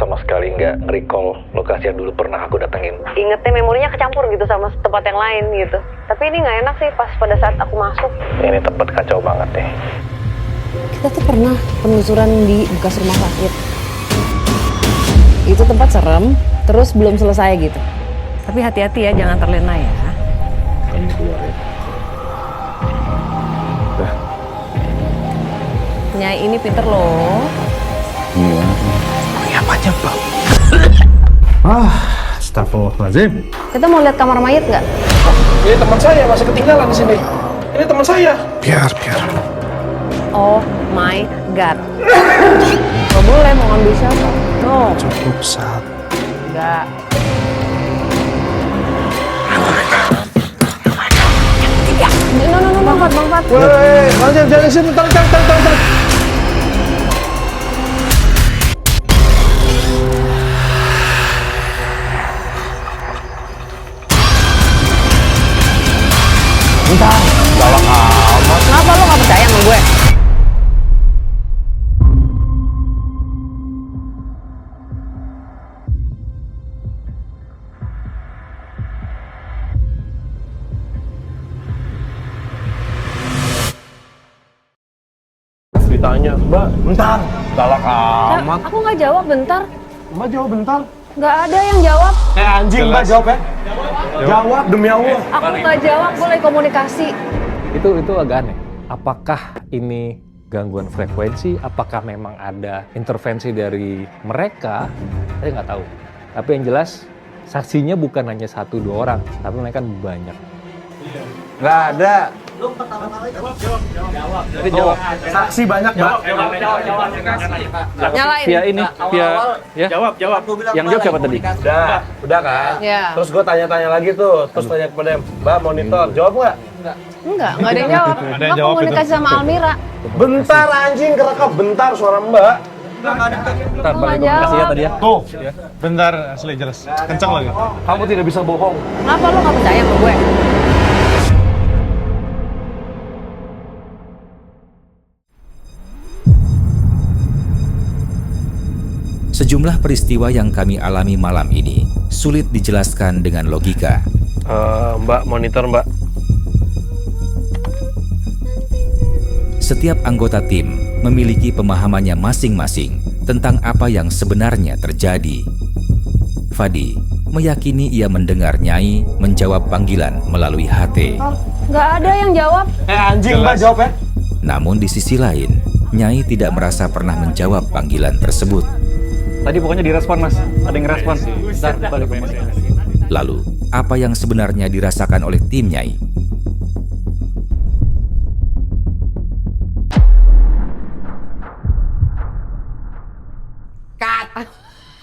sama sekali nggak recall lokasi yang dulu pernah aku datengin. Ingetnya memorinya kecampur gitu sama tempat yang lain gitu. Tapi ini nggak enak sih pas pada saat aku masuk. Ini tempat kacau banget nih. Kita tuh pernah penelusuran di bekas rumah sakit. Itu tempat serem, terus belum selesai gitu. Tapi hati-hati ya, jangan terlena ya. Kamu keluar ya. Udah. Nyai ini pinter loh. Ini apanya, Bang? Astagfirullahaladzim. Kita mau lihat kamar mayat nggak? Ini teman saya masih ketinggalan di sini. Ini teman saya. Biar. Oh my god. Gak boleh mau ngambil siapa? No. Cukup saat. Enggak. No, Bang Fat. Woi, jangan di sini, tarik. Kenapa lo gak percaya sama gue? Ditanya, Mbak, bentar. Galak amat. Aku gak jawab bentar. Mbak jawab bentar. Gak ada yang jawab. Anjing, Mbak jawab ya. Jawab demi Allah. Aku gak jawab, gue lagi komunikasi. Itu agak aneh. Apakah ini gangguan frekuensi? Apakah memang ada intervensi dari mereka? Saya nggak tahu. Tapi yang jelas saksinya bukan hanya 1-2 orang, tapi mereka banyak. Nggak ada. Jawab. Saksi banyak, Mbak. Nyalain. Via ini, via ya. Jawab. Yang jawab siapa tadi? Udah kan? Ya. Terus gue tanya-tanya lagi tuh, terus tanya kepada Mbak monitor, jawab nggak? Enggak ada yang jawab. Mbak komunikasi sama Almira. Bentar anjing, kerekam bentar suara Mbak. Bentar, Nggak balik komunikasi ya jawab. tadi ya. Tuh, bentar asli jelas. Kencang lagi. Kamu tidak bisa bohong. Kenapa lo gak percaya sama gue? Sejumlah peristiwa yang kami alami malam ini sulit dijelaskan dengan logika. Mbak, monitor Mbak. Setiap anggota tim memiliki pemahamannya masing-masing tentang apa yang sebenarnya terjadi. Fadi meyakini ia mendengar Nyai menjawab panggilan melalui HT. Gak ada yang jawab. Anjing Mbak jawab ya. Namun di sisi lain, Nyai tidak merasa pernah menjawab panggilan tersebut. Tadi pokoknya direspon, Mas. Ada yang ngerespon. Bentar, balik komunikasi. Lalu, apa yang sebenarnya dirasakan oleh tim Nyai?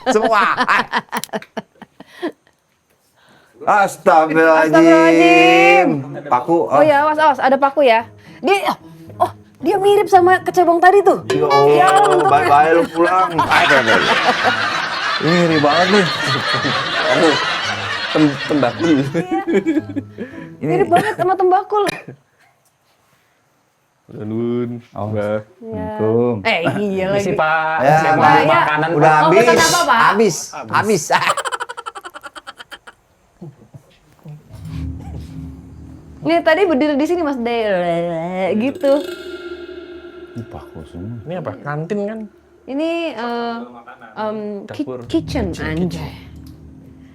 Semua. Astagfirullahaladzim. Paku. Oh ya, awas, ada paku ya. Dia mirip sama kecebong tadi tuh. Ya Allah, bye-bye lu pulang. Ada. Ini ngeri banget nih. Aduh, tembakul. Mirip banget sama tembakul. Nun. Oh, Ya. Iya lagi. Misi Pak. Ya, Saya mau Pak, ya. makanan. udah Mau habis. pesan apa, Pak? Habis. Nih tadi berdiri di sini Mas Day, gitu. Paku semua. Ini apa? Kantin kan? Ini kitchen anjay.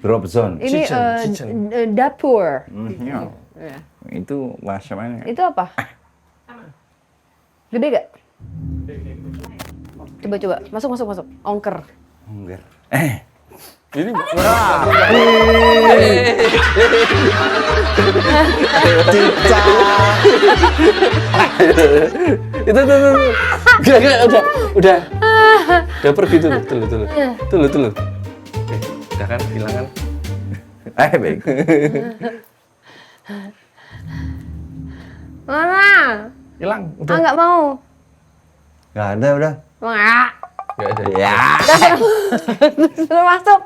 Drop zone. Ini kitchen. dapur. Ya. Ya. Itu bahasa mana? Itu apa? Gede gak? Coba. Masuk. Ongker. Enggak. Ini itu udah pergi tuh. Udah kan hilang kan? Baik. Mana? Hilang. Ah nggak mau. Nggak ada udah. Wah. Enggak ada. Ya. Sudah masuk.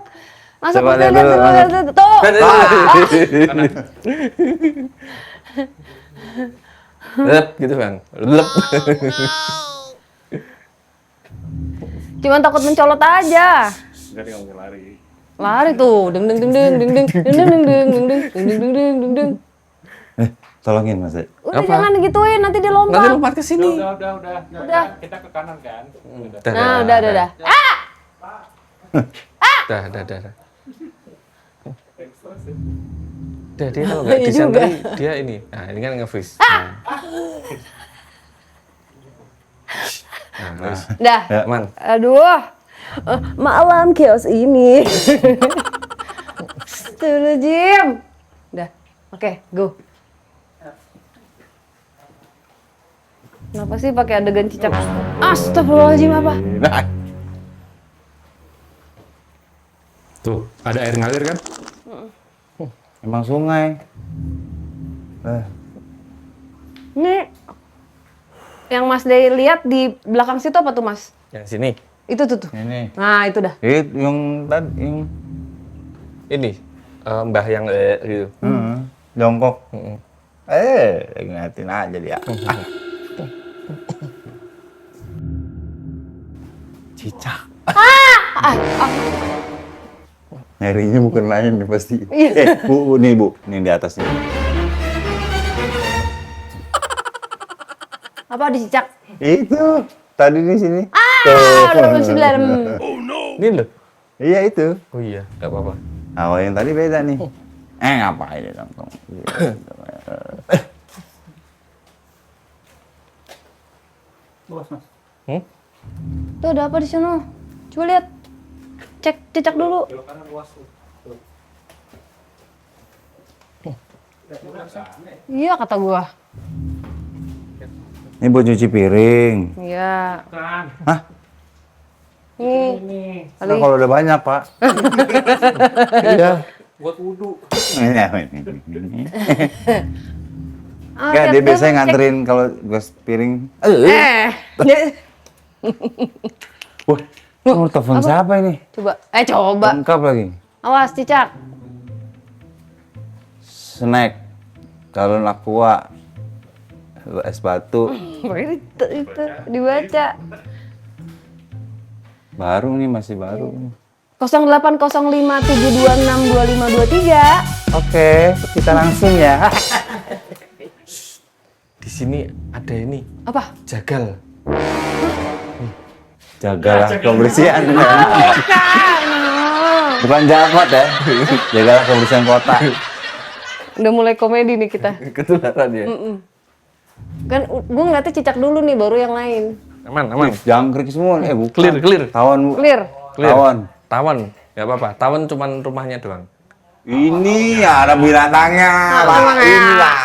Coba lihat lihat dulu. dulu. Tuh. Lep gitu Bang. Lep. Cuman takut mencolot aja. Jadi nggak mungkin lari. Lari tuh, deng deng deng deng deng deng deng deng deng deng deng deng deng deng deng deng. Tolongin Mas. Udah jangan digituin, nanti dia lompat. Nanti lompat ke sini. Udah. Kita ke kanan kan? Nah, udah. Dah. Dah, dia kalau nggak Iya disentri, dia ini. Nah, ini kan nge-freeze. Nah, terus. Dah. Aman. Aduh. Malam chaos ini. Astagfirullahaladzim. Udah. Oke, go. Kenapa sih pakai adegan cicak? Astagfirullahaladzim apa? Nah, Tuh, ada air ngalir kan? emang sungai. Ini yang Mas Day lihat di belakang situ apa tuh, Mas? Yang sini. Itu tuh. Ini. Nah, itu dah. Yang tadi yang Ini Mbah yang gitu. jongkok. Ingatin aja dia. Cicak. Nyarinya bukan lain nih pasti. Bu, nih Bu, nih di atas nih. Apa di cicak? Itu tadi di sini. Udah 9. Ini loh. Iya itu. Oh iya, nggak apa-apa. Oh yang tadi beda nih. Ngapain dia nonton? Tuh ada apa di sana? Coba lihat. Cek cicak dulu. Iya kata gua. Ini buat cuci piring. Iya. Hah? Ini. Nah, kalau udah banyak, Pak. Iya. Buat wudhu. Enggak, dia biasanya nganterin kalau gas piring. Wah, nomor telepon siapa ini? Coba. Coba. Lengkap lagi. Awas cicak. Snack. Kalau Aqua. Es batu. itu dibaca. Baru nih, masih baru. 0805726253. Oke, kita langsung ya. Di sini ada ini. Apa? Jagal. Jagalah kebersihan. Bukan jagot ya. Jagalah kebersihan kota. Udah mulai komedi nih kita. Ketularan ya. Kan gue ngeliatnya cicak dulu nih, baru yang lain. Aman. Jangkrik semua. Bukan. Clear. Tawon, Bu. Clear. Tawon. Nggak apa-apa. Tawon cuman rumahnya doang. Ini ada binatangnya. Inilah.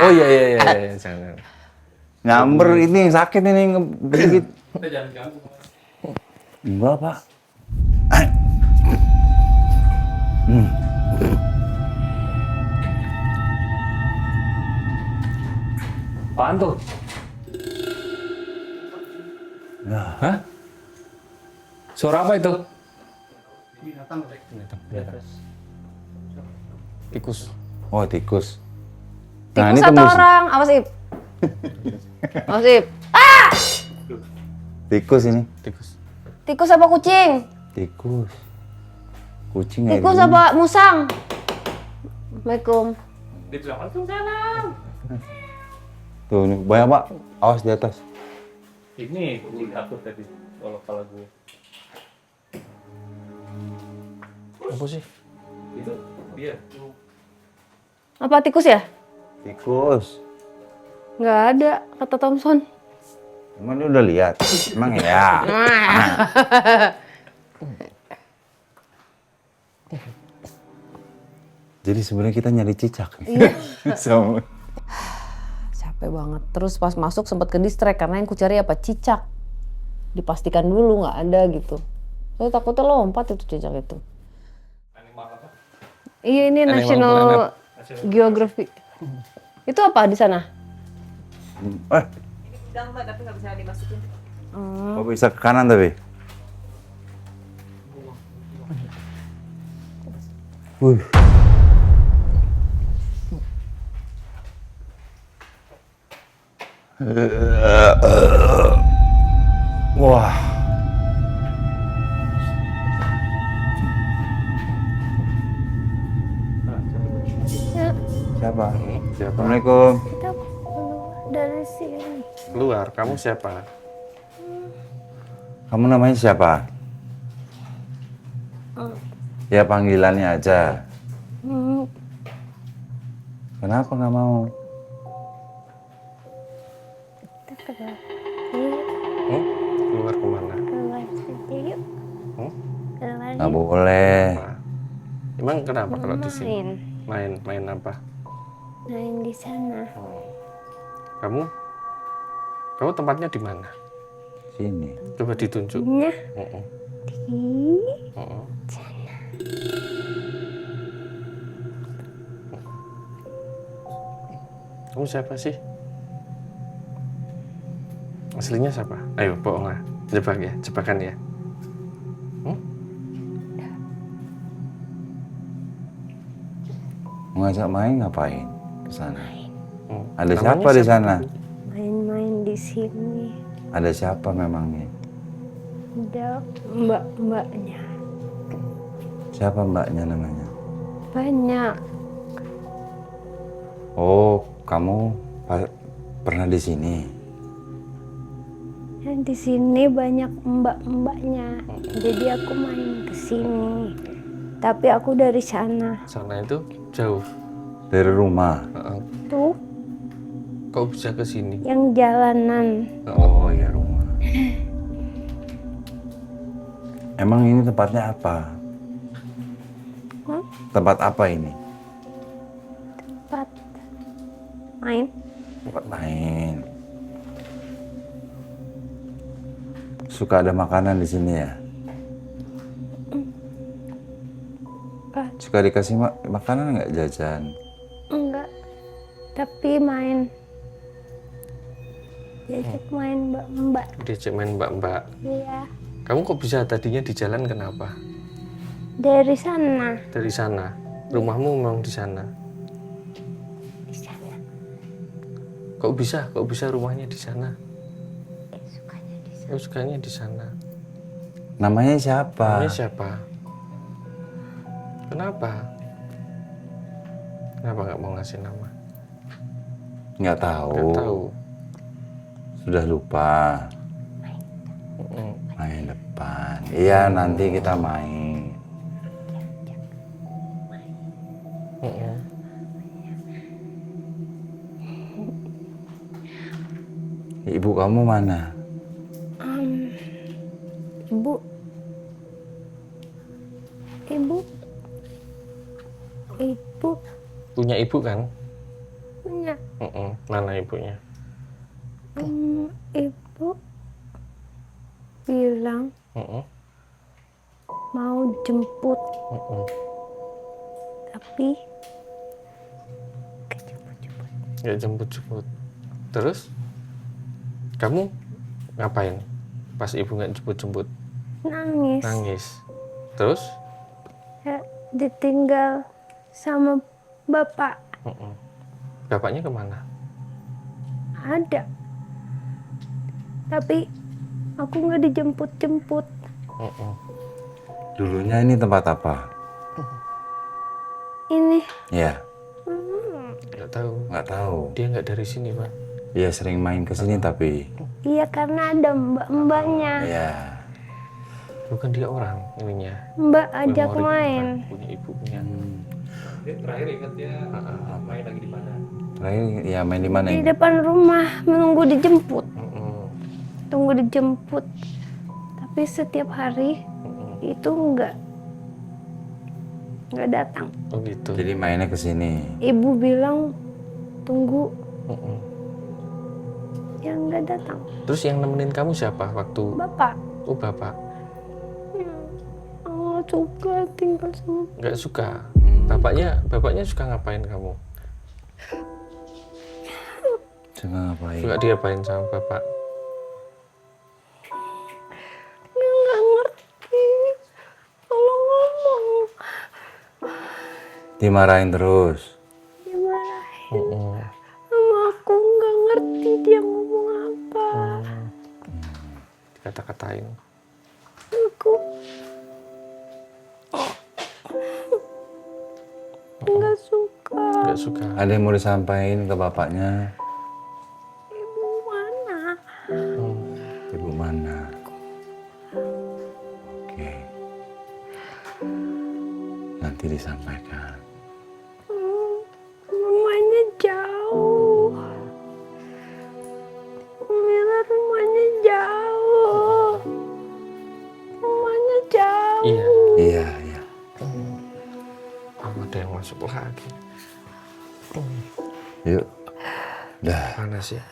Oh iya. Jangan. Nyamber ini yang sakit ini ngegigit. Kita jangan ganggu. Enggak, Pak. Apaan tuh? Hah? Suara apa itu? Binatang. Tikus. Oh, tikus. Tikus atau orang? Awas Ip. Awas Ip. Tikus ini. Tikus apa kucing? Tikus. Kucing Tikus apa musang? Assalamualaikum. Di belakang tuh salam. Tuh, nih, banyak, Pak. Awas di atas. Ini gue takut tadi kalau gue. Apa sih? Itu dia. Apa tikus ya? Tikus. Nggak ada, kata Thompson. Emang dia udah lihat? Emang ya? Jadi sebenarnya kita nyari cicak nih. So, Capek banget. Terus pas masuk sempat ke distract karena yang ku cari apa? Cicak. Dipastikan dulu nggak ada gitu. Saya takutnya lompat itu cicak itu. Animal apa? Iya ini National Geographic. Itu apa di sana? Oh bisa ke kanan tapi? Wah. siapa? Siapa? Assalamualaikum. Kita keluar dari sini. Keluar. Kamu siapa? Kamu namanya siapa? Ya panggilannya aja. Kenapa nggak mau? Kita keluar. Keluar kemana? Keluar saja yuk. Keluar Nggak yuk. boleh. Emang kenapa kalau di sini? Main. Main apa? Main di sana. Kamu tempatnya di mana? Sini. Coba ditunjuk. Nya Mm-mm. di Mm-mm. Kamu siapa sih? Aslinya siapa? Ayo, bohong lah. Jebak ya, jebakan ya. Mau ngajak main ngapain ke sana? Ada Namanya siapa di sana? main-main di sini. Ada siapa memangnya? Ada mbak-mbaknya. Siapa mbaknya namanya? Banyak. Oh, kamu pernah di sini? Ya, di sini banyak mbak-mbaknya. Jadi aku main ke sini. Tapi aku dari sana. Sana itu jauh. Dari rumah? Tuh Kau bisa ke sini? yang jalanan. Oh ya rumah. Emang ini tempatnya apa? Tempat apa ini? Tempat main. Tempat main. Suka ada makanan di sini ya? Enggak. Suka dikasih makanan nggak jajan? Enggak. Tapi main. Diajak main mbak-mbak. Diajak main mbak-mbak. Iya. Kamu kok bisa tadinya di jalan kenapa? Dari sana. Dari sana. Rumahmu memang di sana. Di sana. Kok bisa rumahnya di sana? Sukanya di sana. Oh, sukanya di sana. Namanya siapa? Namanya siapa? Kenapa? Kenapa nggak mau ngasih nama? Nggak tahu. Nggak tahu. Sudah lupa. Main depan. Iya, nanti kita main. Ibu kamu mana? Ibu. Ibu. Ibu Punya ibu kan? punya. Mana ibunya? Ibu bilang mau jemput. Tapi Nggak jemput-jemput. Terus? Kamu ngapain? Pas ibu nggak jemput-jemput? nangis. Nangis. Terus? Ya, ditinggal sama bapak. Bapaknya kemana? Ada. Tapi aku nggak dijemput-jemput. Dulunya ini tempat apa? Ini Ya, Nggak tahu. nggak tahu. Dia nggak dari sini, Pak. Iya sering main ke sini tapi. iya karena ada mbak-mbaknya. Ya. Bukan dia orang ininya. Mbak ajak Memori main. punya ibu punya. Terakhir ingat dia main lagi di mana? Terakhir ya main di mana Di ini? depan rumah menunggu dijemput. Mm-mm. Tunggu dijemput. Tapi setiap hari itu nggak datang. Oh gitu. Jadi mainnya ke sini. Ibu bilang tunggu, Mm-mm. ya nggak datang. Terus yang nemenin kamu siapa waktu? Bapak, Oh bapak. oh suka tinggal sama. Nggak suka. Bapaknya suka ngapain kamu? Suka ngapain? Suka diapain sama bapak? Nggak ngerti. Kalau ngomong Dimarahin terus. dimarahin Mm-mm. sama aku, nggak ngerti dia ngomong apa. Kata-katain. Aku nggak suka. Nggak suka. Ada yang mau disampaikan ke bapaknya? Ibu mana? Ibu mana? Oke. Nanti disampaikan. Rumahnya jauh. Mila rumahnya jauh. Rumahnya jauh. Iya. Iya, iya. Ada yang masuk lagi. Yuk. Dah. Panas ya.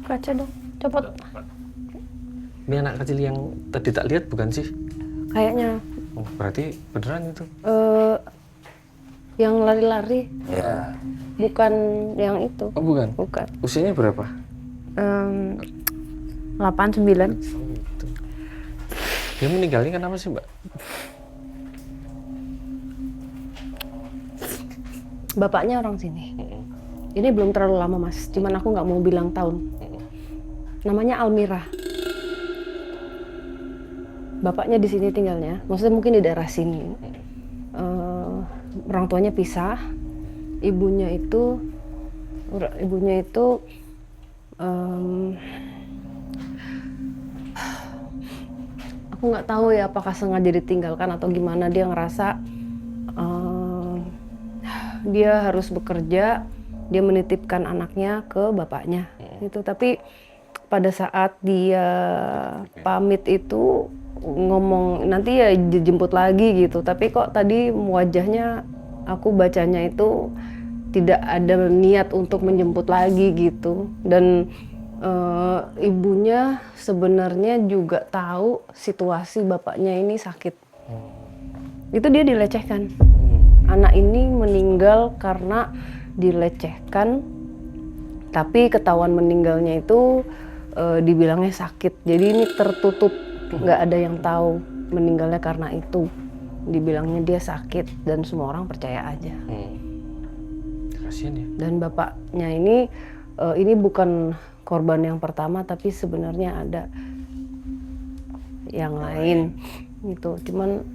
Kaca dong, cepet. Ini anak kecil yang tadi tak lihat bukan sih? Kayaknya Oh, berarti beneran itu. yang lari-lari, Ya. bukan yang itu. Oh, bukan. Bukan. Usianya berapa? 8, 9. Gitu. Dia meninggalnya kenapa sih, Mbak? Bapaknya orang sini. Ini belum terlalu lama mas, cuman aku nggak mau bilang tahun. Namanya Almira. Bapaknya di sini tinggalnya, maksudnya mungkin di daerah sini. Orang tuanya pisah. Ibunya itu aku nggak tahu ya apakah sengaja ditinggalkan atau gimana. Dia ngerasa dia harus bekerja, dia menitipkan anaknya ke bapaknya itu. Tapi pada saat dia pamit itu ngomong nanti ya dijemput lagi gitu, tapi kok tadi wajahnya aku bacanya itu tidak ada niat untuk menjemput lagi gitu. Dan ibunya sebenarnya juga tahu situasi bapaknya ini sakit. Itu dia dilecehkan. Anak ini meninggal karena dilecehkan, tapi ketahuan meninggalnya itu dibilangnya sakit. Jadi ini tertutup, nggak ada yang tahu meninggalnya karena itu. Dibilangnya dia sakit dan semua orang percaya aja. Kasian ya. Dan bapaknya ini bukan korban yang pertama, tapi sebenarnya ada yang lain gitu. Cuman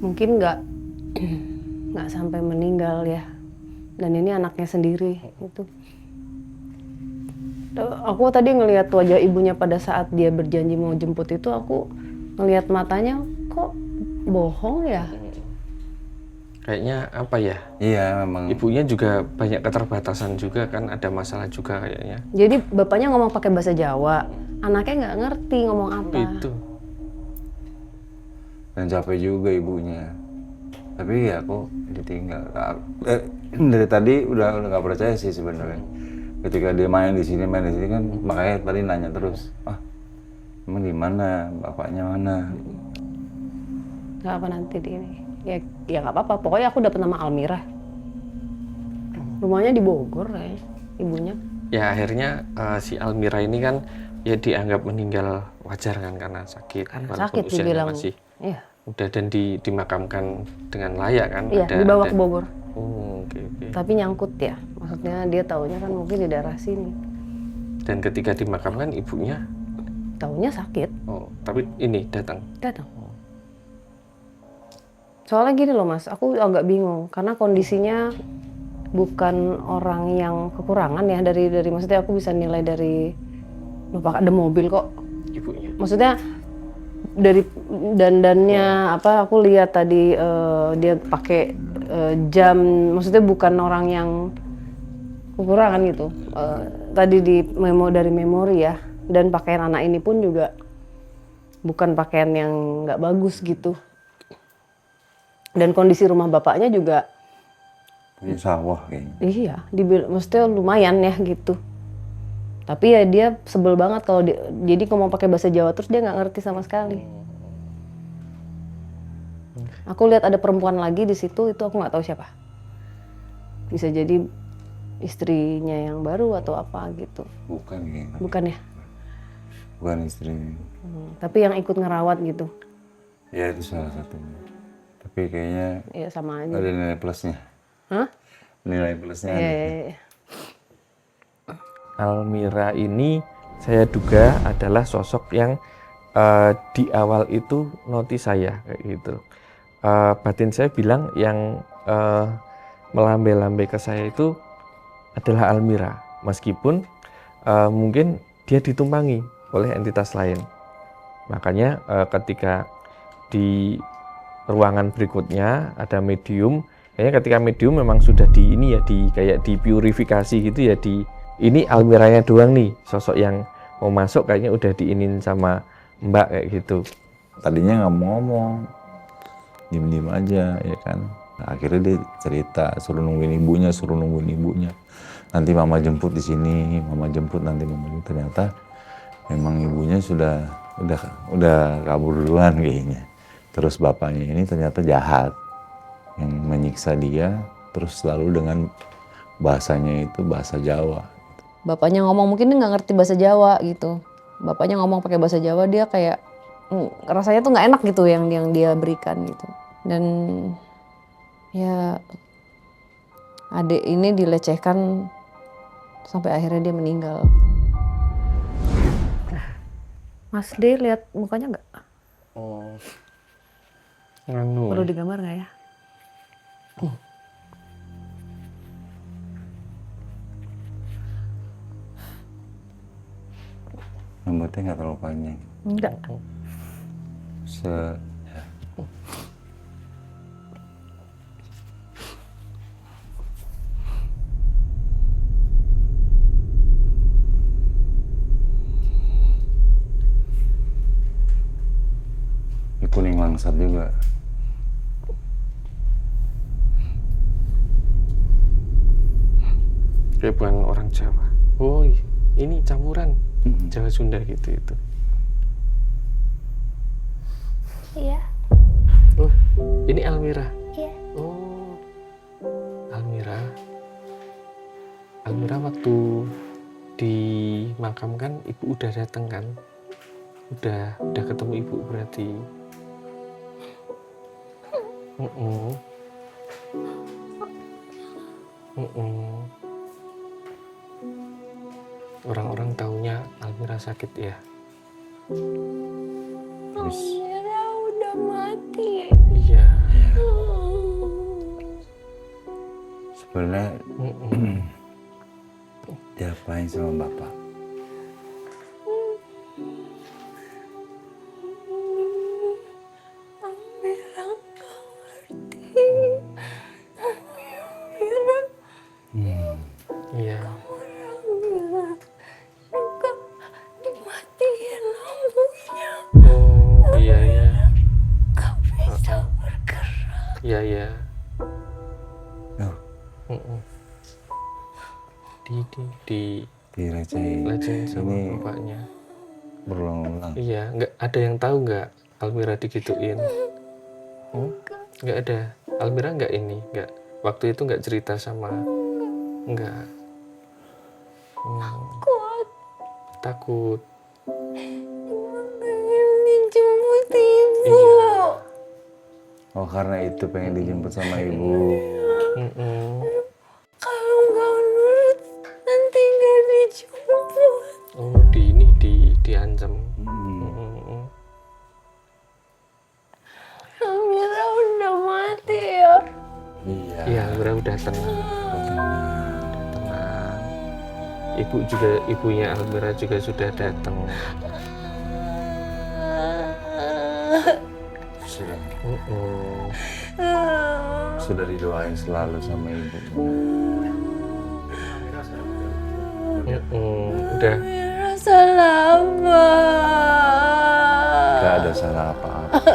mungkin nggak sampai meninggal ya. Dan ini anaknya sendiri gitu. Aku tadi ngelihat wajah ibunya pada saat dia berjanji mau jemput itu, aku ngelihat matanya kok bohong ya. Kayaknya apa ya? Iya, memang. Ibunya juga banyak keterbatasan juga kan, ada masalah juga kayaknya. Jadi bapaknya ngomong pakai bahasa Jawa, anaknya nggak ngerti ngomong apa. Itu. Dan capek juga ibunya. Tapi ya aku ditinggal. Dari tadi udah nggak percaya sih sebenarnya. Ketika dia main di sini kan, makanya tadi nanya terus. Emang di mana? Bapaknya mana? Nggak apa nanti di ini. Ya nggak apa-apa. Pokoknya aku dapet nama Almira. Rumahnya di Bogor ya, ibunya. Ya akhirnya si Almira ini kan ya dianggap meninggal wajar kan karena sakit. Karena walaupun sakit usianya dibilang. masih Iya. udah dan dimakamkan dengan layak kan. Iya, dibawa ke Bogor. Oh, oke. Tapi nyangkut ya. Maksudnya dia taunya kan mungkin di daerah sini. Dan ketika dimakamkan ibunya, Taunya sakit. tapi ini datang. Soalnya gini loh mas, aku agak bingung karena kondisinya bukan orang yang kekurangan ya, dari maksudnya aku bisa nilai dari lupa ada mobil kok. Ibunya. Maksudnya dari dandannya apa, aku lihat tadi dia pakai jam, maksudnya bukan orang yang kekurangan gitu. Tadi dari memori ya, dan pakaian anak ini pun juga bukan pakaian yang nggak bagus gitu. Dan kondisi rumah bapaknya juga Di sawah kayaknya. iya, maksudnya lumayan ya gitu. Tapi ya dia sebel banget kalau jadi ngomong pakai bahasa Jawa terus dia nggak ngerti sama sekali. Aku lihat ada perempuan lagi di situ, itu aku nggak tahu siapa. Bisa jadi istrinya yang baru atau apa gitu. Bukan kayaknya. Bukan ya? Bukan istrinya. Tapi yang ikut ngerawat gitu. Ya itu salah satunya. Tapi kayaknya Ya sama aja. ada nilai plusnya. Hah? Nilai plusnya Iya, ada. iya, iya. Almira ini saya duga adalah sosok yang di awal itu notice saya kayak gitu. Batin saya bilang yang melambai-lambai ke saya itu adalah Almira, meskipun mungkin dia ditumpangi oleh entitas lain. Makanya ketika di ruangan berikutnya ada medium, kayaknya ketika medium memang sudah di ini ya, di kayak dipurifikasi gitu ya, di ini Almiranya doang nih sosok yang mau masuk, kayaknya udah diinin sama Mbak kayak gitu. Tadinya nggak mau ngomong, diem-diem aja ya kan. Nah, akhirnya dia cerita, suruh nungguin ibunya. Nanti mama jemput di sini, mama jemput nanti mama jemput. Ternyata memang ibunya udah kabur duluan kayaknya. Terus bapaknya ini ternyata jahat, yang menyiksa dia, terus selalu dengan bahasanya itu bahasa Jawa. Bapaknya ngomong, mungkin dia nggak ngerti bahasa Jawa gitu. Bapaknya ngomong pakai bahasa Jawa, dia kayak rasanya tuh nggak enak gitu yang dia berikan gitu. Dan ya adik ini dilecehkan sampai akhirnya dia meninggal. Mas D lihat mukanya nggak? Perlu digambar nggak ya? Rambutnya nggak terlalu panjang. Enggak. Ya. Ini kuning langsat juga. Kayak bukan orang Jawa. Oh, ini campuran Jawa Sunda gitu itu. Iya. Oh, ini Almira. Iya. Oh, Almira. Almira waktu dimakamkan ibu udah datang kan? Udah ketemu ibu berarti. Orang-orang taunya Almira sakit ya. Terus Almira udah mati. Iya. sebenarnya diapain sama bapak? Almira nggak ngerti. Almira Iya. Almira juga dimatiin lampunya. Oh, iya ya. Gak bisa bergerak. Iya ya. Oh, Di direcehin. legend sama Ini bapaknya. berulang-ulang. Iya, nggak ada yang tahu nggak Almira digituin? Nggak ada. Almira nggak ini, nggak. Waktu itu nggak cerita sama, nggak. Kuat. Takut. Pengen dijemput ibu. Iya. Oh, karena itu pengen dijemput sama ibu. Kalau nggak nurut nanti nggak dijemput. Oh, diancam. Almira udah mati ya. Iya. Iya, Almira udah tenang. Tenang. Ibunya Almira juga sudah datang. Sudah didoain selalu sama ibu. Udah. Almira salah apa? Gak ada salah apa-apa.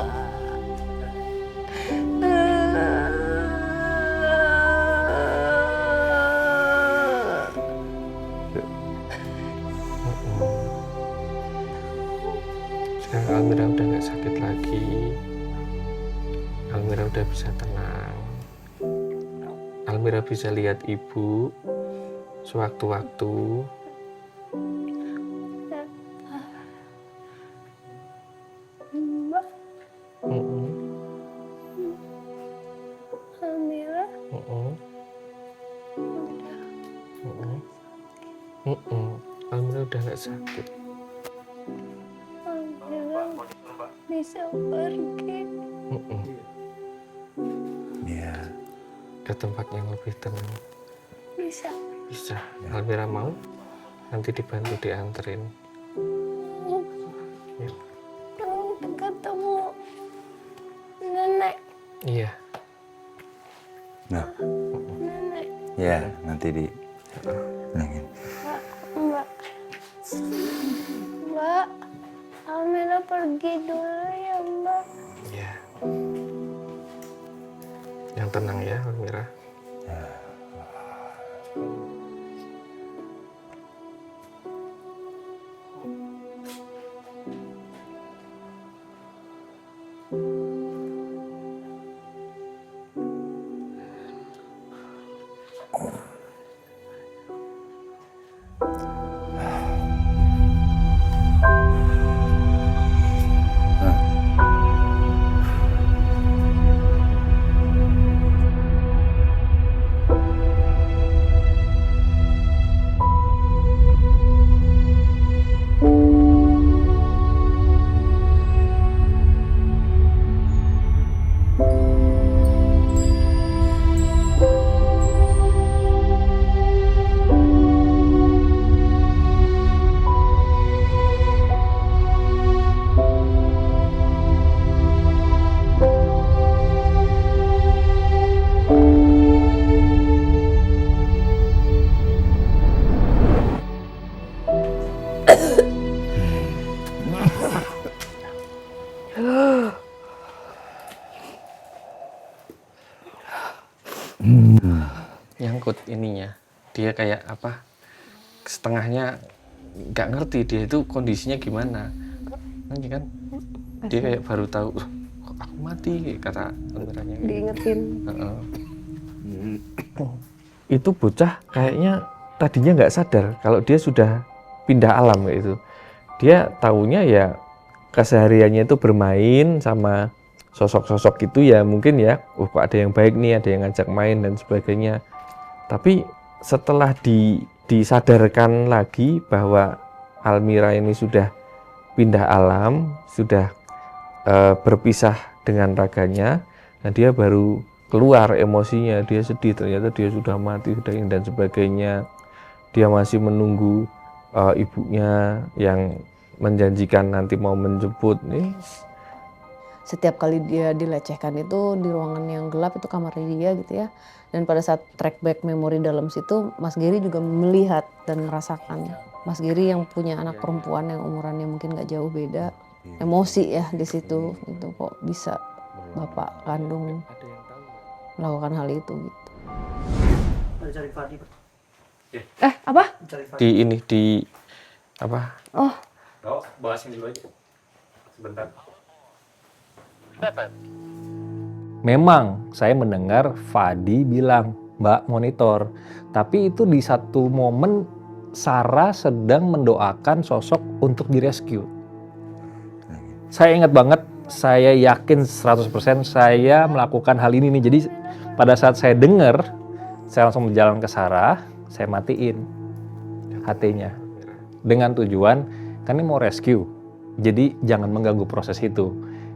Sekarang Almira udah nggak sakit lagi. Almira udah bisa tenang. Almira bisa lihat ibu sewaktu-waktu. Mbak, Mm-mm, Almira mm-mm, udah mm-mm, mm-mm. udah nggak sakit. Alhamdulillah bisa pergi. Iya. Ke tempat yang lebih tenang. Bisa. Bisa. Almira mau? Nanti dibantu dianterin. Ya. Pengen ketemu nenek. Iya. Nah, Nenek. ya nanti di tenangin. Mbak. Mbak. Almira pergi dulu ya Mbak. Iya. Yang tenang ya, Almira. Nyangkut ininya, dia kayak apa, setengahnya nggak ngerti dia itu kondisinya gimana, nanti kan dia kayak baru tahu, kok aku mati, kata Almiranya. Diingetin. Itu bocah kayaknya tadinya nggak sadar kalau dia sudah pindah alam kayak itu. Dia taunya ya kesehariannya itu bermain sama sosok-sosok itu ya, mungkin ya, kok ada yang baik nih, ada yang ngajak main dan sebagainya. Tapi setelah disadarkan lagi bahwa Almira ini sudah pindah alam, sudah berpisah dengan raganya, dan dia baru keluar emosinya, dia sedih, ternyata dia sudah mati, sudah ini dan sebagainya. Dia masih menunggu ibunya yang menjanjikan nanti mau menjemput nih. Setiap kali dia dilecehkan itu di ruangan yang gelap, itu kamarnya dia gitu ya. Dan pada saat track back memori dalam situ, Mas Giri juga melihat dan merasakan. Mas Giri yang punya anak perempuan yang umurannya mungkin gak jauh beda, emosi ya di situ. Itu kok bisa bapak kandung melakukan hal itu gitu. Apa? Di ini, di apa? Oh, Bahasin dulu aja. Sebentar. Memang saya mendengar Fadi bilang, Mbak monitor. Tapi itu di satu momen Sarah sedang mendoakan sosok untuk direscue. Saya ingat banget, saya yakin 100% saya melakukan hal ini nih. Jadi pada saat saya dengar, saya langsung berjalan ke Sarah, saya matiin HT-nya. Dengan tujuan, kan ini mau rescue. Jadi jangan mengganggu proses itu.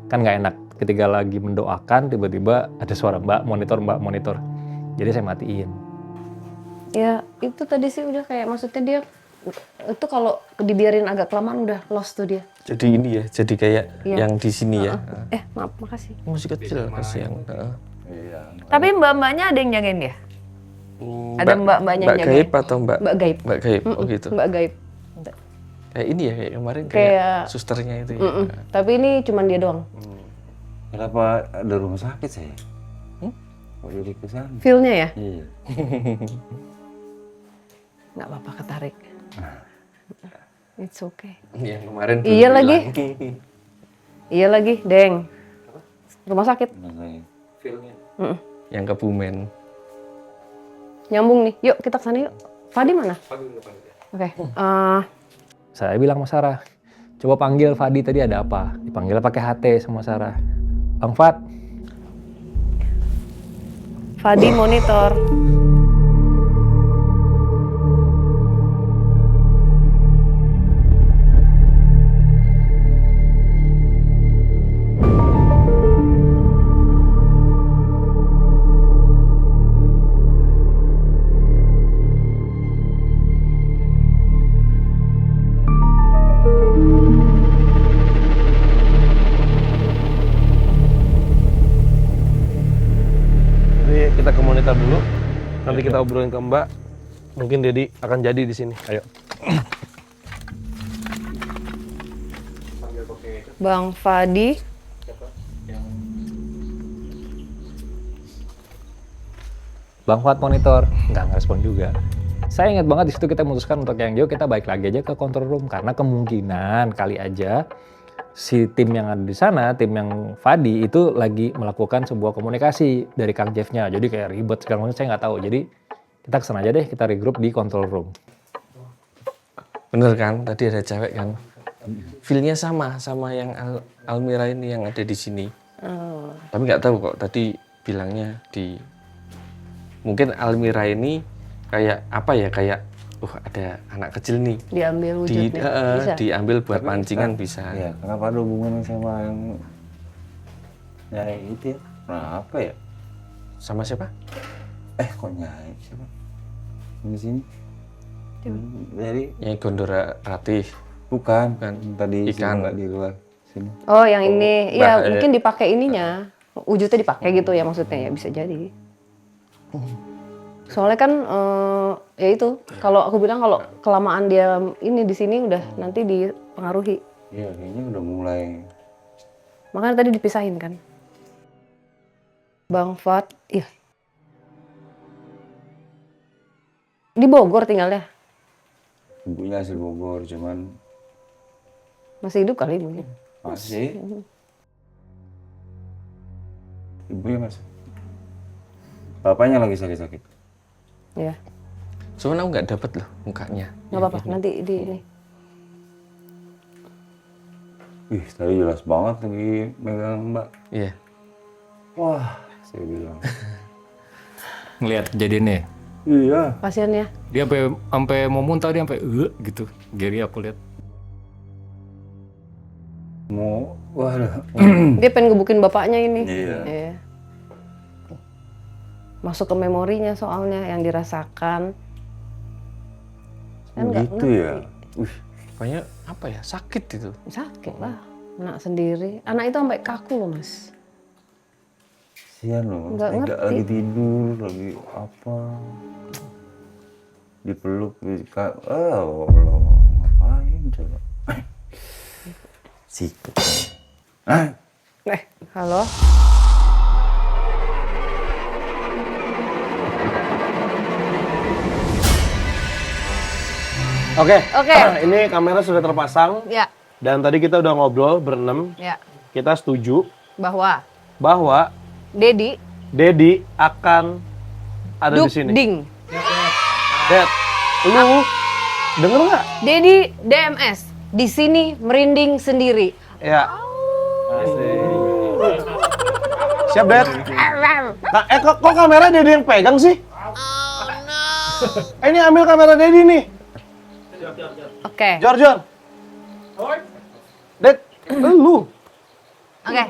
Kan nggak enak ketika lagi mendoakan tiba-tiba ada suara mbak monitor. Jadi saya matiin. ya itu tadi sih udah kayak maksudnya dia itu kalau dibiarin agak kelamaan udah lost tuh dia. Jadi ini ya, jadi kayak Iya. yang di sini ya. Maaf, makasih. Masih kecil kasihan. Tapi mbak-mbaknya ada yang jagain dia? Ada mbak-mbaknya Mbak jagain? gaib atau mbak? Mbak gaib. Mbak gaib, oh gitu. Mbak gaib. Kayak ini ya, kayak kemarin kayak Kayak- susternya itu ya. Tapi ini cuman dia doang. Kenapa ada rumah sakit saya? Kok jadi ke sana? Feel-nya ya? Iya. Nggak apa-apa ketarik. It's okay. Yang kemarin Iya belum lagi. bilang. Iya lagi, Deng. Rumah sakit. Makanya. Yang Kebumen. Nyambung nih. Yuk kita kesana yuk. Fadi mana? Oke. Saya bilang sama Sarah, coba panggil Fadi tadi ada apa? Dipanggil pakai HT sama Sarah. Bang Fad, Fadi monitor. monitor dulu. Nanti kita obrolin ke Mbak. Mungkin Dedi akan jadi di sini. Ayo. Bang Fadi. Bang Fuad monitor, nggak ngerespon juga. Saya ingat banget di situ kita memutuskan untuk yang jauh kita balik lagi aja ke control room karena kemungkinan kali aja si tim yang ada di sana, tim yang Fadi itu lagi melakukan sebuah komunikasi dari Kang Jeffnya. Jadi kayak ribet segala macam saya nggak tahu. Jadi kita kesana aja deh, kita regroup di control room. Bener kan? Tadi ada cewek kan? Feel-nya sama yang Almira ini yang ada di sini. Tapi nggak tahu kok tadi bilangnya mungkin Almira ini kayak apa ya, kayak ada anak kecil nih. Diambil wujudnya. Bisa. Diambil buat pancingan bisa. Ya, kenapa ada hubungannya sama yang nyai itu ya? Kenapa ya? Sama siapa? Kok nyai siapa? Di sini? Jadi Nyai Gondora Ratih. bukan. Tadi Ikan. nggak di luar sini. Oh, yang ini. Iya, Mbak, mungkin dipakai ininya. Wujudnya dipakai gitu ya maksudnya ya, bisa jadi. Soalnya kan ya itu, kalau aku bilang kalau kelamaan dia ini di sini udah nanti dipengaruhi. Iya, kayaknya udah mulai. Makanya tadi dipisahin kan. Bang Fuad, iya. Di Bogor tinggalnya. Ibunya asli Bogor, cuman Masih hidup kali ibunya. masih. Ibunya masih. Bapaknya lagi sakit-sakit. Iya. Cuman aku nggak dapet loh mukanya. Nggak apa-apa, nanti di ini. Wih, tadi jelas banget lagi megang Mbak. Iya. Wah, saya bilang. Ngelihat kejadiannya. Iya. Pasiennya. Dia sampai mau muntah, dia sampai gitu. Gary aku lihat. Waduh. Dia pengen gebukin bapaknya ini. Iya. Masuk ke memorinya soalnya yang dirasakan. Kan nggak Gitu ngerti. ya. Wih, Pokoknya apa ya, sakit itu. Sakit lah. Anak sendiri. Anak itu sampai kaku loh mas. kasihan loh. Nggak Tidak ngerti. lagi tidur, lagi apa. Dipeluk, oh Allah, ngapain coba. Sikap. Halo. Oke. Oke. Ini kamera sudah terpasang. Ya. Dan tadi kita udah ngobrol berenam. Ya. Kita setuju Bahwa bahwa Dedi Dedi akan ada di sini. ding. Dad, lu denger nggak? Dedi DMS di sini merinding sendiri. Ya. Siap, Dad. Nah, kok kamera Dedi yang pegang sih? Ini ambil kamera Dedi nih. Oke. Jor. Dad, lu. Oke.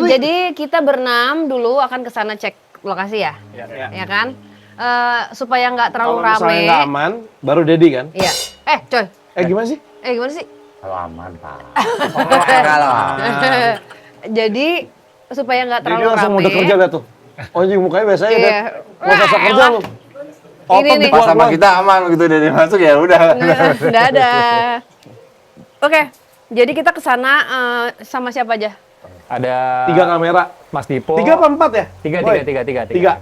Jadi kita berenam dulu akan ke sana cek lokasi ya. Ya kan? Supaya nggak terlalu Kalau misalnya rame. nggak aman, baru Dedi kan? Iya. Coy. Gimana sih? Gimana sih? Kalau aman, Pak. Jadi supaya nggak Dedi terlalu langsung rame. udah kerja gak tuh? Oh, anjing mukanya biasa aja, Iya. Dad. Nggak usah kerja lu. Ini Otot nih. dikeluar Sama kita aman begitu dari masuk ya udah. Udah ada. Oke. Jadi kita ke sana sama siapa aja? Ada 3 kamera. Mas Dipo. 3 apa 4 ya? Tiga.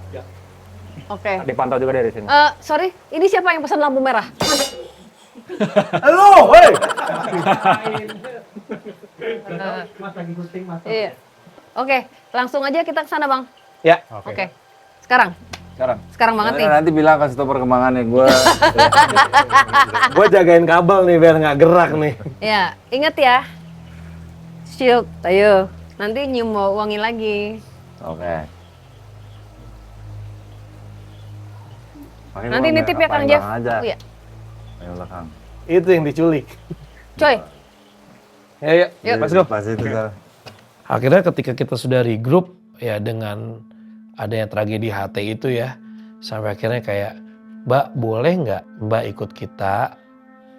Oke. Dipantau juga dari sini. Sorry, ini siapa yang pesan lampu merah? Halo, hei. Iya. Oke, langsung aja kita ke sana, Bang. Ya. Oke. Sekarang banget nih. Nanti bilang kasih tau perkembangannya gue. Gue jagain kabel nih biar nggak gerak nih. Ya, inget ya. Shield, ayo. Nanti nyium wangi lagi. Oke. Nanti nitip ya Kang Jeff. Aja. Iya. Ayo belakang. Itu yang diculik. Coy, Ya, Yuk. let's go. Pas itu Sal. Akhirnya ketika kita sudah regroup ya dengan adanya tragedi HT itu ya, sampai akhirnya kayak, Mbak boleh nggak Mbak ikut kita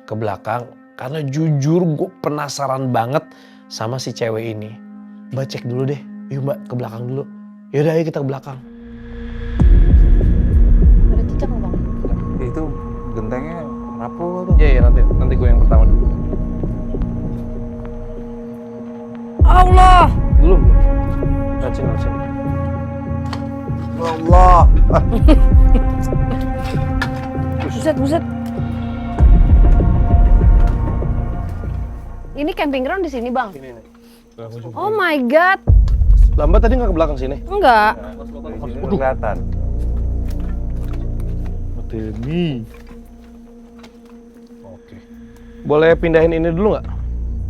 ke belakang? Karena jujur gue penasaran banget sama si cewek ini. Mbak cek dulu deh, yuk Mbak ke belakang dulu. Yaudah ayo kita ke belakang. itu gentengnya rapuh tuh. Iya, nanti gue yang pertama dulu. Allah. Belum. Lihat sini. Ya Allah. Buset. Ini camping ground di sini, Bang. Ini. Oh my god. Lambat tadi nggak ke belakang sini? Enggak. Itu kelihatan. Demi. Oke. Boleh pindahin ini dulu nggak?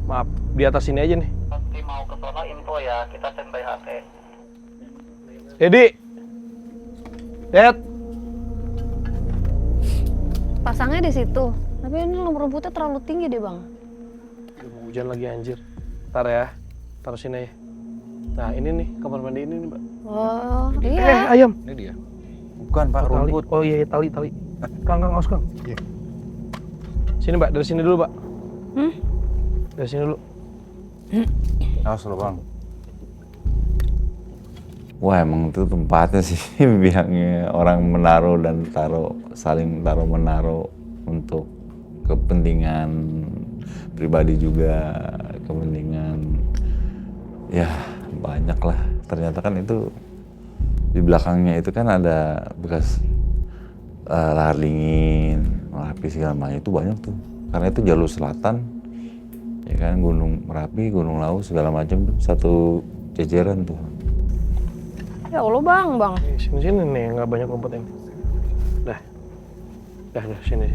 Maaf, di atas sini aja nih. Nanti mau ke sono info ya, kita standby HP. Dedi. Dad. Pasangnya di situ. Tapi ini rumputnya terlalu tinggi deh, Bang. Udah mau hujan lagi anjir. Ntar ya. Taruh sini ya. Nah, ini nih kamar mandi ini nih, Mbak. Oh, iya. Ayam. Ini dia. Bukan Pak, Tali. rumput. Oh iya, tali. Kang, awas Kang. Iya. Sini Mbak, dari sini dulu Mbak. Dari sini dulu. Awas lo Bang. Wah emang itu tempatnya sih bilangnya orang menaruh dan saling taruh menaruh untuk kepentingan pribadi juga, kepentingan ya banyak lah. Ternyata kan itu di belakangnya itu kan ada bekas lahar dingin, Merapi segala macam itu banyak tuh. Karena itu jalur selatan, ya kan Gunung Merapi, Gunung Lawu segala macam tuh satu jajaran tuh. Ya Allah, Bang. Sini nih, nggak banyak rumput ini. Dah, sini.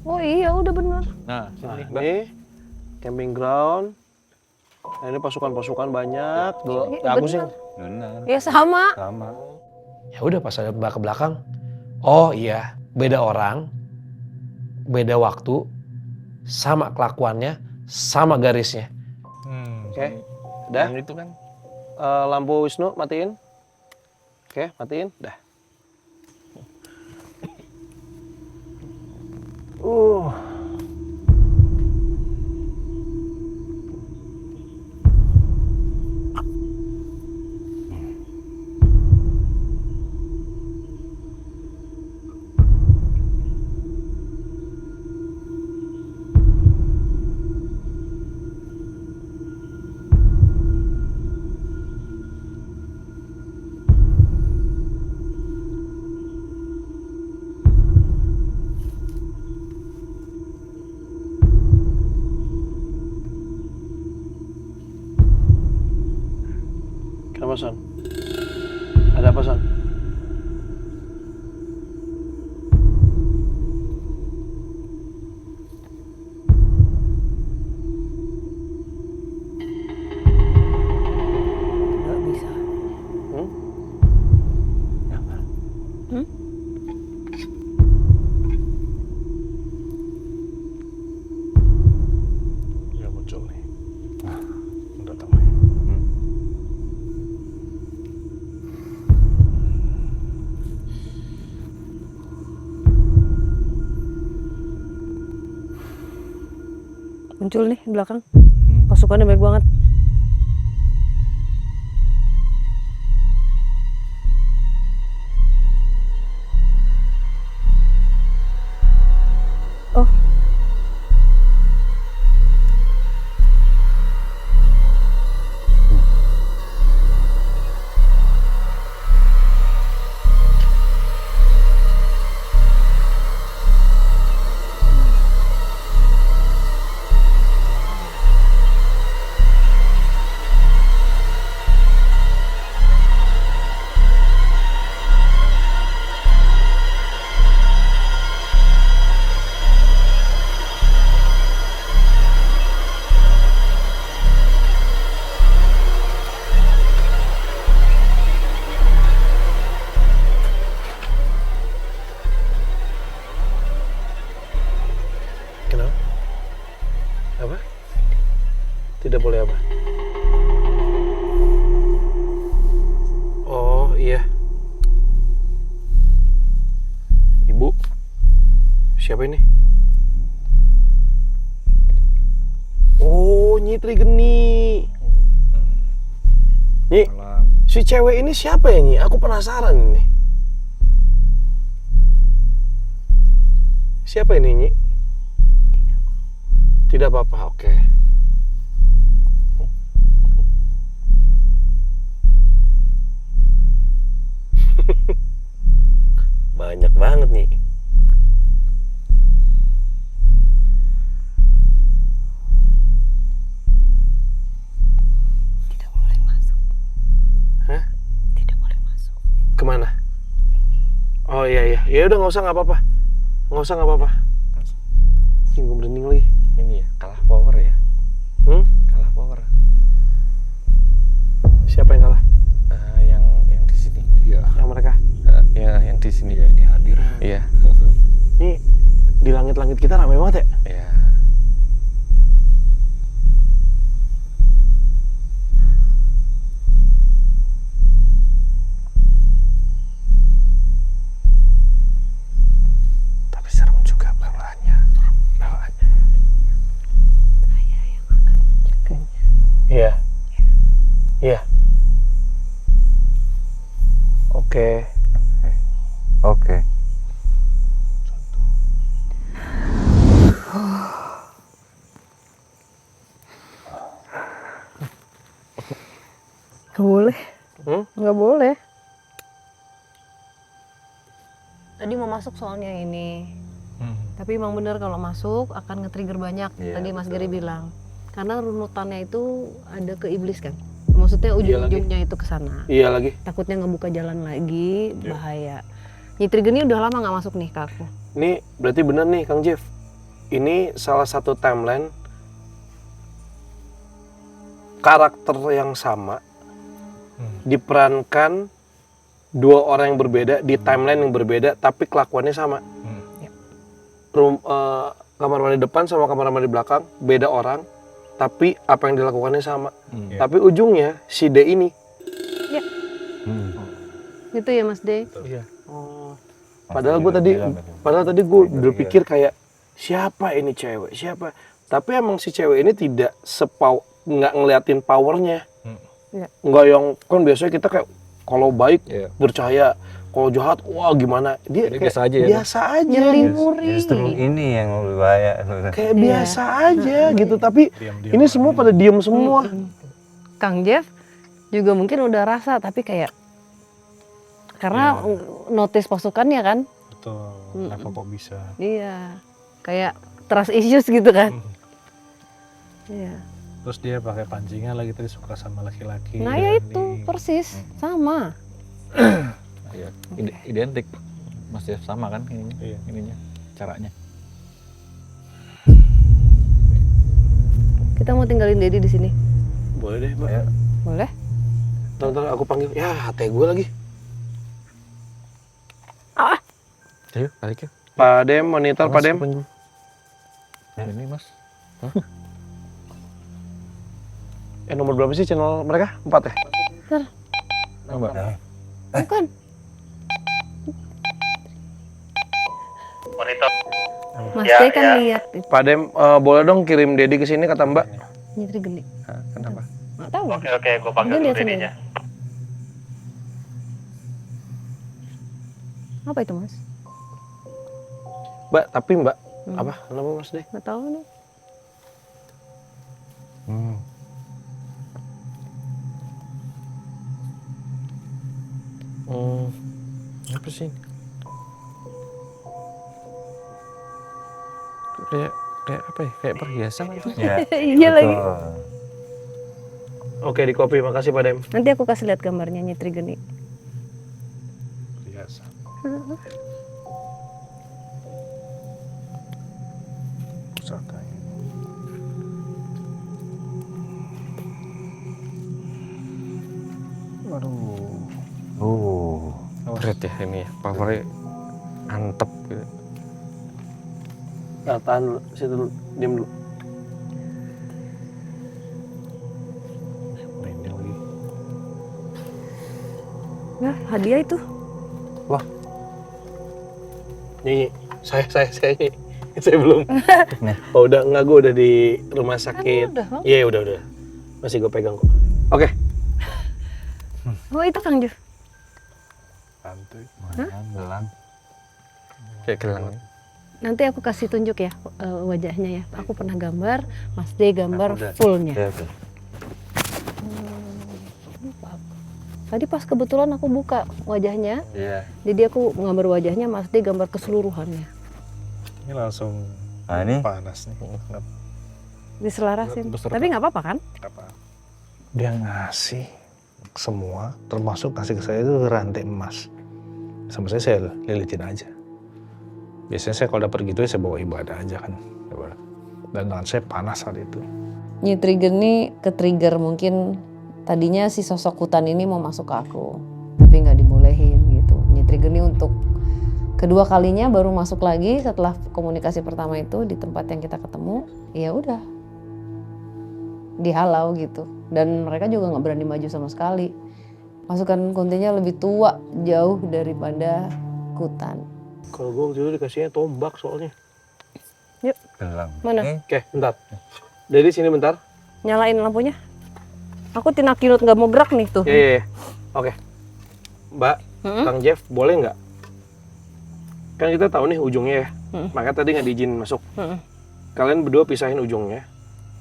Oh iya, udah benar. Nah, sini nih, camping ground. Nah, ini pasukan banyak. Iya, Aku sih. Benar. Ya sama. Sama. Ya udah pas ada ke belakang. Oh iya, beda orang, beda waktu, sama kelakuannya, sama garisnya. Oke, udah. Yang itu kan. Lampu Wisnu matiin. Oke, matiin. Dah. Kenapa Son? Ada apa Son? Gak bisa. Ya muncul nih. Datang nih. Muncul nih di belakang. Pasukannya baik banget. Oh. Kenapa? Apa? Tidak boleh apa? Oh iya. Ibu, siapa ini? Oh, Nyi Trigeni. Nyi, si cewek ini siapa ya Nyi? Aku penasaran ini. Siapa ini, Nyi? Tidak apa-apa, oke. Banyak banget, Nyi. Tidak boleh masuk. Hah? Tidak boleh masuk. Kemana? Oh iya. Ya udah nggak usah, nggak apa-apa. Nggak usah, nggak apa-apa. Gue merinding lagi. Ini ya, kalah power ya. Kalah power. Siapa yang kalah? Yang di sini. Iya. Yang mereka? Ya, yang di sini. Ini hadir. Iya. Ini di langit-langit kita ramai banget ya? Iya. Tapi serem juga bawaannya. Saya yang akan menjaganya. Iya. Iya. Oke. Oke. Nggak boleh. Nggak boleh. Tadi mau masuk soalnya ini. Tapi emang bener kalau masuk akan nge-trigger banyak. Iya, Tadi Mas betul. Gary bilang. Karena runutannya itu ada ke iblis kan. Maksudnya ujung-ujungnya itu ke sana. Iya lagi. Takutnya ngebuka jalan lagi, bahaya. Nyi Trigger ini udah lama nggak masuk nih ke aku. Ini berarti bener nih Kang Jeff. Ini salah satu timeline karakter yang sama diperankan dua orang yang berbeda di timeline yang berbeda tapi kelakuannya sama. Kamar mandi depan sama kamar mandi belakang beda orang tapi apa yang dilakukannya sama. Tapi ujungnya si D ini. Ya. Gitu ya Mas D. Iya. Padahal tadi gue berpikir kayak siapa ini cewek, siapa. Tapi emang si cewek ini tidak nggak ngeliatin powernya. Nggak yang kan biasanya kita kayak kalau baik percaya, kalau jahat wah gimana. Dia kayak biasa aja ya. Biasa aja. Nyelimuri. Justru ini yang lebih bahaya. Kayak biasa aja gitu. Tapi ini semua pada diem semua. Kang Jeff juga mungkin udah rasa tapi kayak karena notice pasukannya kan. Betul. Kenapa kok bisa? Iya. Kayak trust issues gitu kan. Iya. Terus dia pakai pancingan lagi tadi suka sama laki-laki. Nah ya itu persis sama. Iya, identik. Mas Jeff sama kan ininya, caranya. Kita mau tinggalin Dedi di sini. Boleh deh, Mbak. Boleh? Ntar aku panggil. Ya, hati gue lagi. Ayo, balik yuk. Pak Dem, monitor Pak Dem. Ini Mas. Nomor berapa sih channel mereka? 4 ya? Bentar. Mbak. Bukan. Monitor. Mas Ya, D kan ya. lihat itu. Pak Dem, boleh dong kirim Dedi ke sini kata Mbak. Nyitri geni. Kenapa? Nggak tahu. Oke, gue panggil Dia dulu lihat sendiri. Dedinya. Apa itu Mas? Mbak, tapi Mbak, apa? Kenapa Mas De? Nggak tahu nih. Apa sih? Kayak apa ya? Kayak perhiasan itu. Iya lagi. Oke, di copy. Makasih Pak Dem. Nanti aku kasih lihat gambarnya Nyitri geni. Biasa. Pusaka ini. Waduh. Berat ya ini ya, powernya antep gitu. Nah, tahan dulu. Situ dulu. Diam dulu. Merinding lagi. Nah, hadiah itu. Wah. Nyi, saya Nyi. Saya belum. Oh, udah enggak, gue udah di rumah sakit. udah, oh. Iya, udah. Masih gue pegang kok. Oke. Oh itu Kang Jeff. Santuy. Gelang. Kayak gelang. Nanti aku kasih tunjuk ya wajahnya ya. Aku pernah gambar, Mas D gambar fullnya. Ya, oke. Tadi pas kebetulan aku buka wajahnya, Iya. jadi aku gambar wajahnya, Mas D gambar keseluruhannya. Ini langsung Nah ini panas nih. Diselarasin. Terus Tapi nggak apa-apa kan? Apa? Dia ngasih semua, termasuk kasih ke saya itu rantai emas. Sama saya lilitin aja. Biasanya saya kalau dapat gitu ya saya bawa ibadah aja kan. Dan tangan saya panas saat itu. Trigger nih ke-trigger mungkin tadinya si sosok hutan ini mau masuk ke aku, tapi nggak dibolehin gitu. Trigger nih untuk kedua kalinya baru masuk lagi setelah komunikasi pertama itu di tempat yang kita ketemu. Ya udah, dihalau gitu. Dan mereka juga nggak berani maju sama sekali. Pasukan Kuntinya lebih tua jauh daripada Kutan. Kalau gue waktu itu dikasihnya tombak soalnya. Yuk. gelang. Mana? Oke, bentar. Dari sini bentar. Nyalain lampunya. Aku tinakinut nggak mau gerak nih tuh. Iya. Oke. Mbak, Kang Jeff, boleh nggak? Kan kita tahu nih ujungnya ya. Makanya tadi nggak diizinin masuk. Kalian berdua pisahin ujungnya.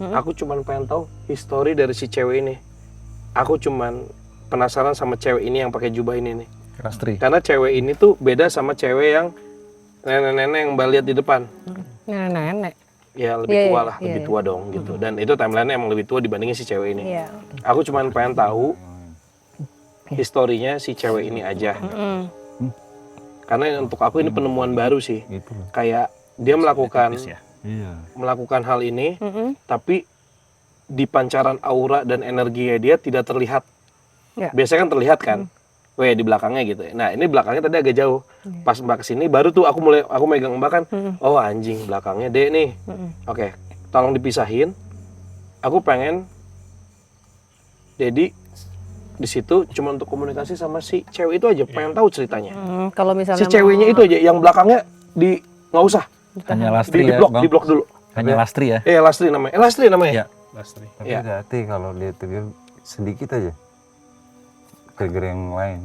Aku cuman pengen tahu histori dari si cewek ini. Aku cuman penasaran sama cewek ini yang pakai jubah ini nih. Lastri. Karena cewek ini tuh beda sama cewek yang nenek-nenek yang Mbak lihat di depan. Nenek-nenek. Ya lebih tua lah, lebih tua dong gitu. Dan itu timeline-nya emang lebih tua dibandingin si cewek ini. Iya. Aku cuman pengen tahu historinya si cewek ini aja. Karena untuk aku ini penemuan baru sih. Gitu. Kayak dia melakukan Iya. melakukan hal ini, tapi di pancaran aura dan energinya dia tidak terlihat. Ya. Biasanya kan terlihat kan, di belakangnya gitu. Nah ini belakangnya tadi agak jauh. Pas Mbak kesini, baru tuh aku megang Mbak kan, oh anjing belakangnya D nih. Oke, tolong dipisahin. Aku pengen, jadi di situ cuma untuk komunikasi sama si cewek itu aja, pengen tahu ceritanya. Kalau misalnya Si ceweknya itu aja, yang belakangnya nggak usah. Hanya Lastri ya, Di blok dulu. Hanya Lastri ya. Lastri namanya. Lastri namanya. Iya. Lastri. Tapi Iya. hati kalau dia trigger sedikit aja. Trigger yang lain.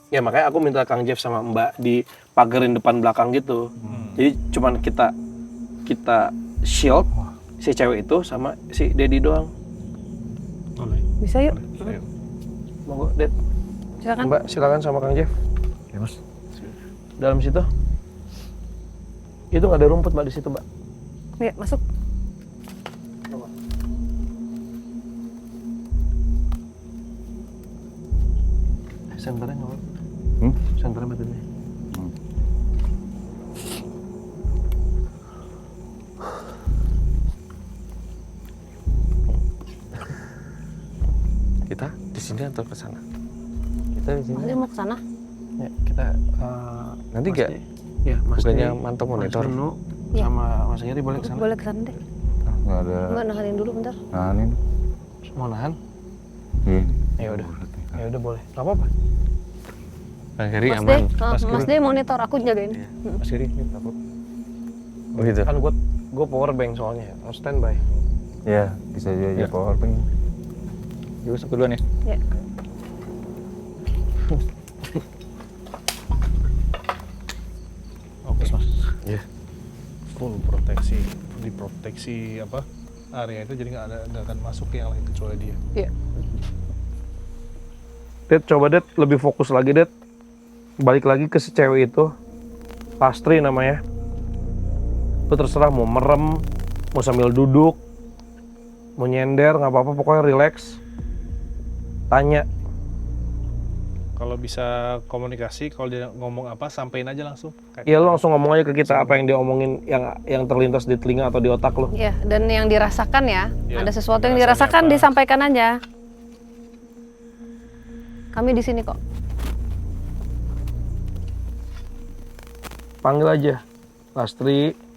Ya makanya aku minta Kang Jeff sama Mbak di pagerin depan belakang gitu. Jadi cuman kita shield si cewek itu sama si Dedi doang. Boleh. bisa yuk. Ayo. Monggo, Ded. Silakan. Mbak silakan sama Kang Jeff. Ya, Mas. Dalam situ. Itu nggak ada rumput Mbak di situ, Mbak. Ya, masuk. Senternya nggak apa-apa. Senternya badannya. Kita di sini atau ke sana? Kita di sini. Mas mau ke sana? Ya, kita Nanti Mas nggak? D. Ya, Mas Bukannya D, mantau monitor? Mas Nunu, Iya. sama Mas Heri boleh ke sana. Boleh ke sana deh. Nggak ada. Enggak, nahanin dulu bentar. Nah ini. Mau nahan? Iya. Ya udah. Ya udah boleh. Enggak apa-apa. Bang Heri Mas D, aman. Mas D monitor, aku jagain. Mas Heri, ini takut. Oh gitu. Kan gue power bank soalnya, mau standby. Ya bisa aja Ya. power bank. Yuk, masuk duluan ya. Ya. Oke, Mas. Iya. Full proteksi, diproteksi apa area itu, jadi nggak akan masuk ke yang lain kecuali dia. Iya. Ded, coba Ded lebih fokus lagi Ded. Balik lagi ke si cewek itu. Lastri namanya. Lu terserah mau merem, mau sambil duduk, mau nyender, nggak apa-apa, pokoknya relax. Tanya. Kalau bisa komunikasi, kalau dia ngomong apa, sampein aja langsung. Ya lu langsung ngomong aja ke kita apa yang dia omongin, yang terlintas di telinga atau di otak lu. Iya, dan yang dirasakan ya. Iya, Ada sesuatu yang rasanya dirasakan apa? disampaikan aja. Kami di sini kok. Panggil aja. Lastri.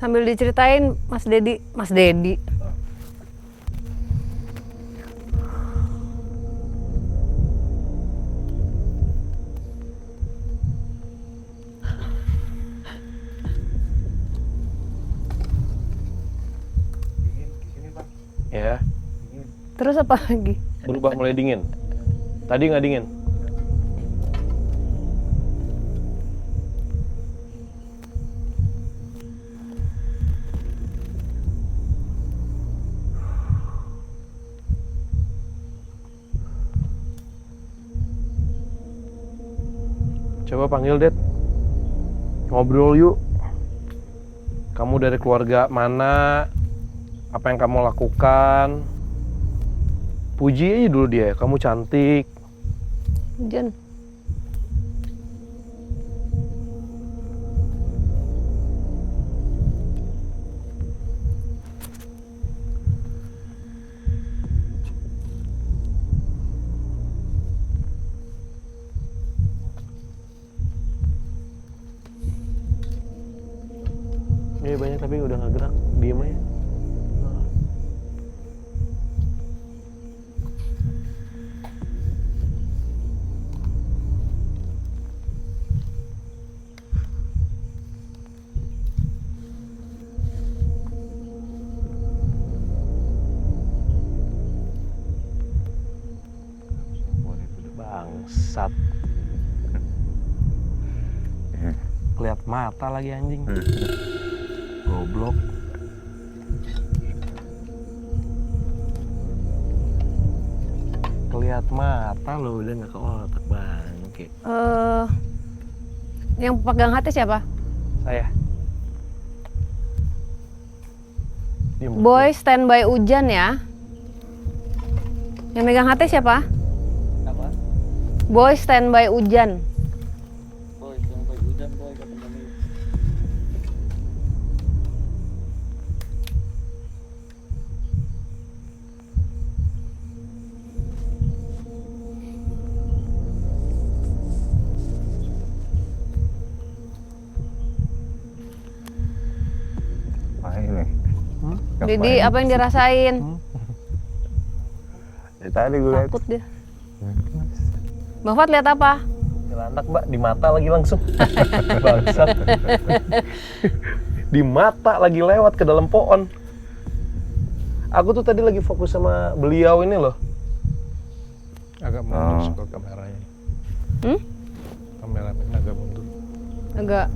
Sambil diceritain Mas Dedi. Ya, Terus apa lagi? berubah mulai dingin. Tadi nggak dingin. Coba panggil Dad. Ngobrol yuk. Kamu dari keluarga mana? Apa yang kamu lakukan? Puji aja dulu dia, kamu cantik. Hujan. Ini banyak tapi udah nggak gerak, diem aja. Bangsat. Lihat mata lagi anjing. Goblok. Lihat mata lo udah nggak ke otak bangke. Yang pegang hati siapa? Saya. Diem. Boy standby hujan ya. Yang megang hati siapa? Apa? Boy standby hujan. Boy, sampai hujan boy kata Mami. Wah ini. Jadi apa yang dirasain? Dari tadi gue liat. Takut dia. Bang Fat lihat apa? Anak mbak di mata lagi langsung. Bangsat. Di mata lagi lewat ke dalam pohon. Aku tuh tadi lagi fokus sama beliau ini loh. Agak mundur ke kameranya. Kamera agak mundur. Agak,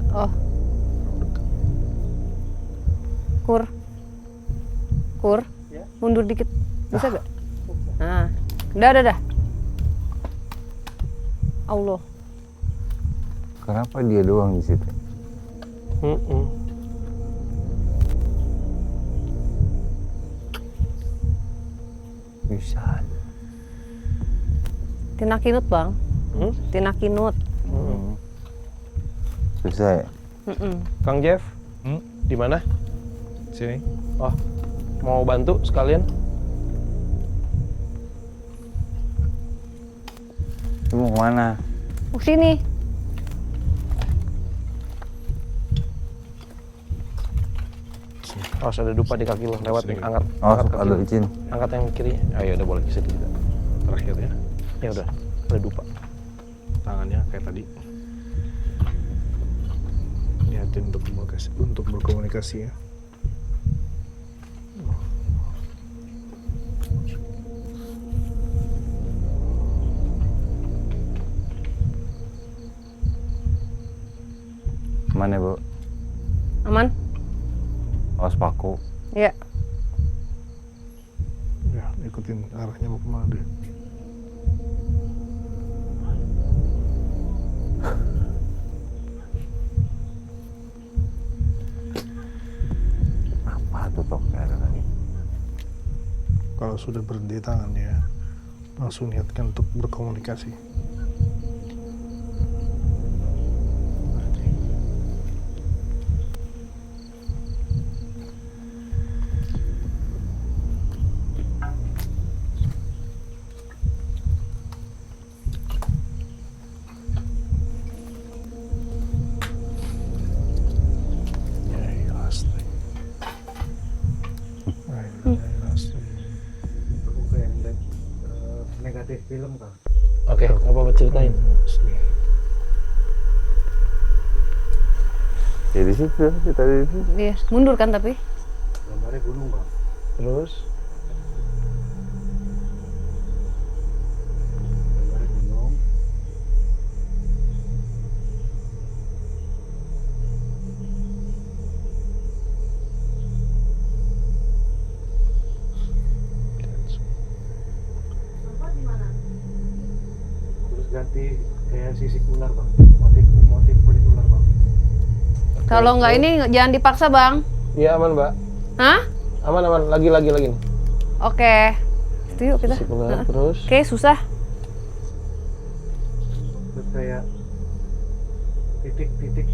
Kur, mundur dikit, bisa gak? Nah, udah. Allah. Kenapa dia doang di situ? Bisa. Tina Kinut bang. Tina Kinut. Susah ya? Kang Jeff, di mana? Sini. Oh, mau bantu sekalian? Lu mau kemana? Sini. Oh, ada dupa di kaki lo, lewat nih, angkat. Oh, Angkat kaki ada lo. izin. Angkat yang kiri. Ayo udah boleh situ juga. Terakhir ya. Ya udah, ada dupa. Tangannya kayak tadi. Niatin untuk berkomunikasi ya. Mana Bu? Aman? Awas paku. Iya. Ya, ikutin arahnya mau kemana dia. Apa tuh toknya tadi? Kalau sudah berhenti tangannya, langsung niatkan untuk berkomunikasi. Ya, ikhlas. film kan. Oke, nggak apa-apa ceritain. Ya di situ, kita di situ. Iya, mundur kan tapi. Gambarnya gunung bang. Terus Gambarnya gunung. Terus ganti kayak sisik ular bang. Motif kulit ular bang. Kalau nggak ini jangan dipaksa bang. iya aman mbak, Hah? aman lagi nih. Oke. Itu yuk kita. Sikuler, Heeh. terus Oke, susah. Terus kayak titik-titik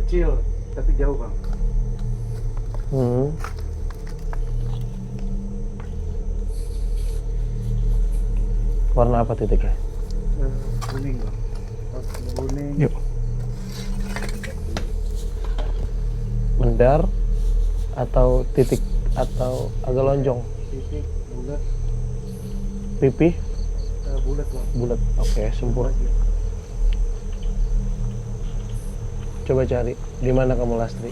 kecil tapi jauh bang. Warna apa titiknya? Kuning bang. Kuning. Yuk. Mendar atau titik atau agak lonjong? Titik bulat. Pipih Bulat bang. bulat. Oke, sempurna. Coba cari di mana kamu Lastri.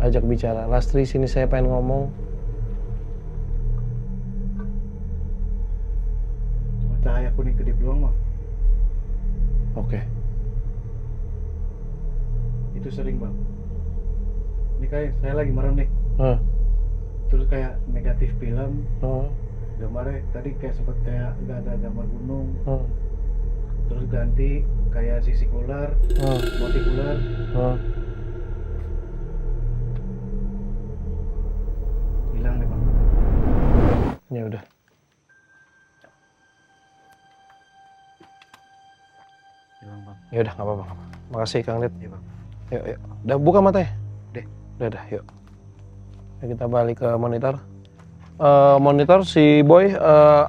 Ajak bicara. Lastri, sini saya pengen ngomong. Cuma cahaya kuning kedip doang bang. Oke. Itu sering bang. Ini kayak saya lagi merem nih. Hah. Terus kayak negatif film. Hah. Gambarnya tadi kayak sempet kayak nggak ada gambar gunung. Hah. Terus ganti kayak sisik ular, Hah. motif ular. Hah. Hilang deh bang. Ya udah. Hilang bang. Ya udah, nggak apa-apa. Makasih Kang Lid. Iya bang. Yuk. Udah buka matanya. Deh. Udah, yuk. Ya, kita balik ke monitor. Monitor si Boy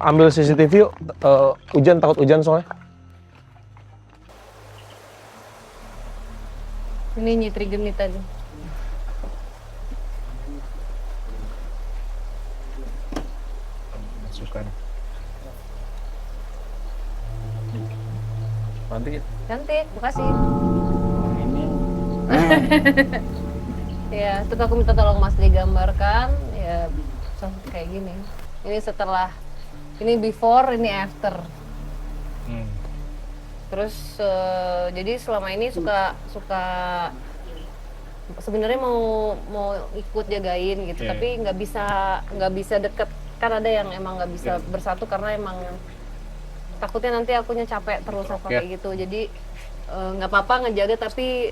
ambil CCTV yuk. Hujan, takut hujan soalnya. Ini nyitri genit tadi. Masukkan. Nanti Cantik, makasih. ini Ya, terus aku minta tolong Mas digambarkan ya seperti kayak gini. Ini setelah, ini before, ini after. Terus jadi selama ini suka sebenarnya mau ikut jagain gitu, tapi nggak bisa deket. Kan ada yang emang nggak bisa bersatu karena emang takutnya nanti akunya capek terus apa kayak gitu. Jadi nggak apa-apa ngejaga tapi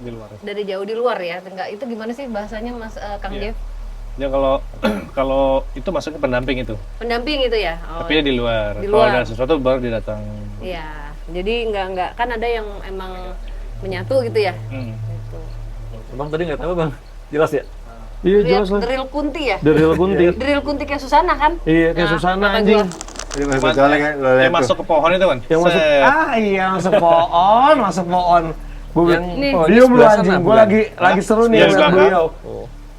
di luar. dari jauh di luar ya. Enggak, itu gimana sih bahasanya Mas Kang Jeff? Ya kalau itu maksudnya pendamping itu. Pendamping itu ya. Oh, Tapi dia di luar. Di Kalau luar. ada sesuatu baru dia datang. iya. Jadi nggak kan ada yang emang menyatu gitu ya. Gitu. Bang tadi nggak tahu bang, jelas ya? Iya jelas lah. Drill kunti ya? Drill kunti. Drill kunti kayak Susana kan? Iya, kayak Nah, Susana kata anjing. gua. Dia Masuk ke pohon itu kan? Yang masuk, iya masuk pohon. Gue Nih. diem lu anjing, gue lagi seru nih Sebelah ngeliat belakang. beliau.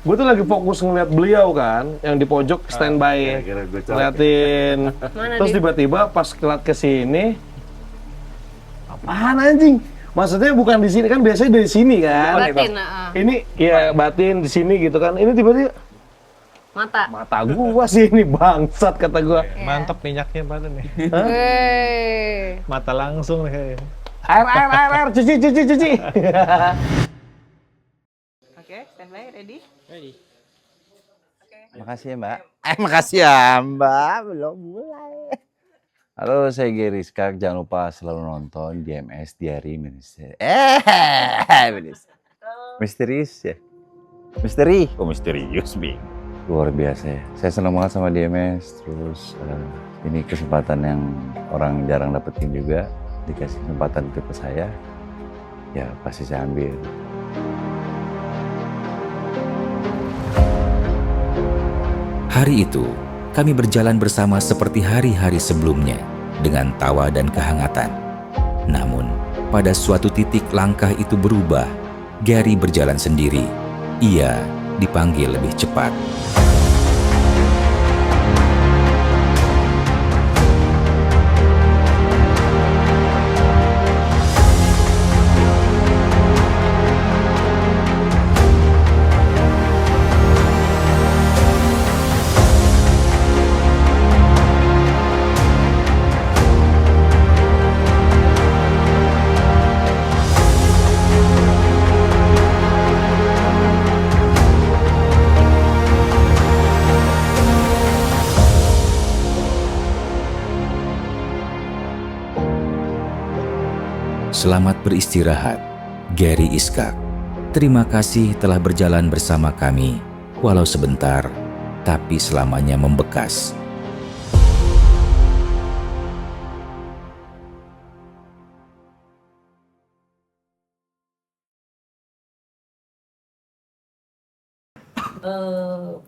Gue tuh lagi fokus ngeliat beliau kan, yang di pojok standby, ngeliatin. Mana Terus dia? tiba-tiba pas kelat kesini, apaan anjing? Maksudnya bukan di sini kan, biasanya dari sini kan. Batin, Ini ya batin di sini gitu kan. Ini tiba-tiba mata gua sih ini bangsat kata gua. Mantap minyaknya badan nih. Hei. Mata langsung nih. Air, cuci. Oke, standby, ready? Makasih ya Mbak. Makasih ya Mbak, belum mulai. Halo, saya Gary Skak. Jangan lupa selalu nonton GMS Diary Misteri. Misterius ya? Misteri? Oh misterius, Bing. Luar biasa ya. Saya senang banget sama DMS. Terus ini kesempatan yang orang jarang dapetin juga. Dikasih kesempatan itu ke saya. Ya pasti saya ambil. Hari itu, kami berjalan bersama seperti hari-hari sebelumnya, dengan tawa dan kehangatan. Namun, Pada suatu titik langkah itu berubah. Gary berjalan sendiri. Ia dipanggil lebih cepat. Selamat beristirahat, Gary Iskak. Terima kasih telah berjalan bersama kami, walau sebentar, tapi selamanya membekas.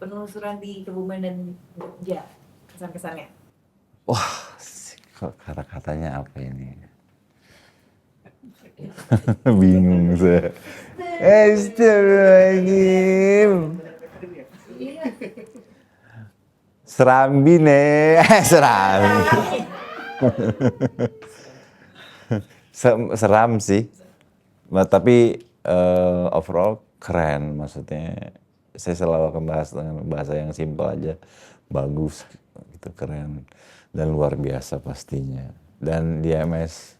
Penelusuran di Kebumen dan Jogja, kesan-kesannya. Wah, kok kata-katanya apa ini? Bingung saya. Astagfirullahaladzim. Serambi nih, serambi. Seram sih, tapi overall keren. Maksudnya saya selalu akan bahas dengan bahasa yang simpel aja, bagus, gitu, keren dan luar biasa pastinya. Dan di MS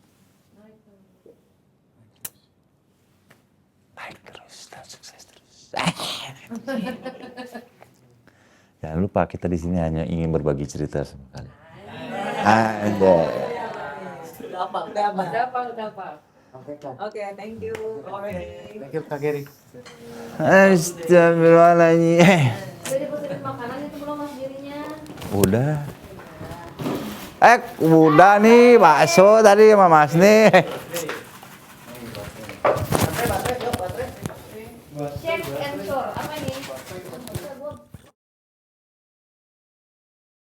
naik terus dan sukses terus. Jangan lupa kita di sini hanya ingin berbagi cerita sama kalian. Ada. Dapat. Oke, thank you. Thank you Kak Gary. Astagfirullahaladzim. Udah dipesenin makanan itu belum Mas dirinya? Udah. Udah nih bakso tadi sama Mas nih.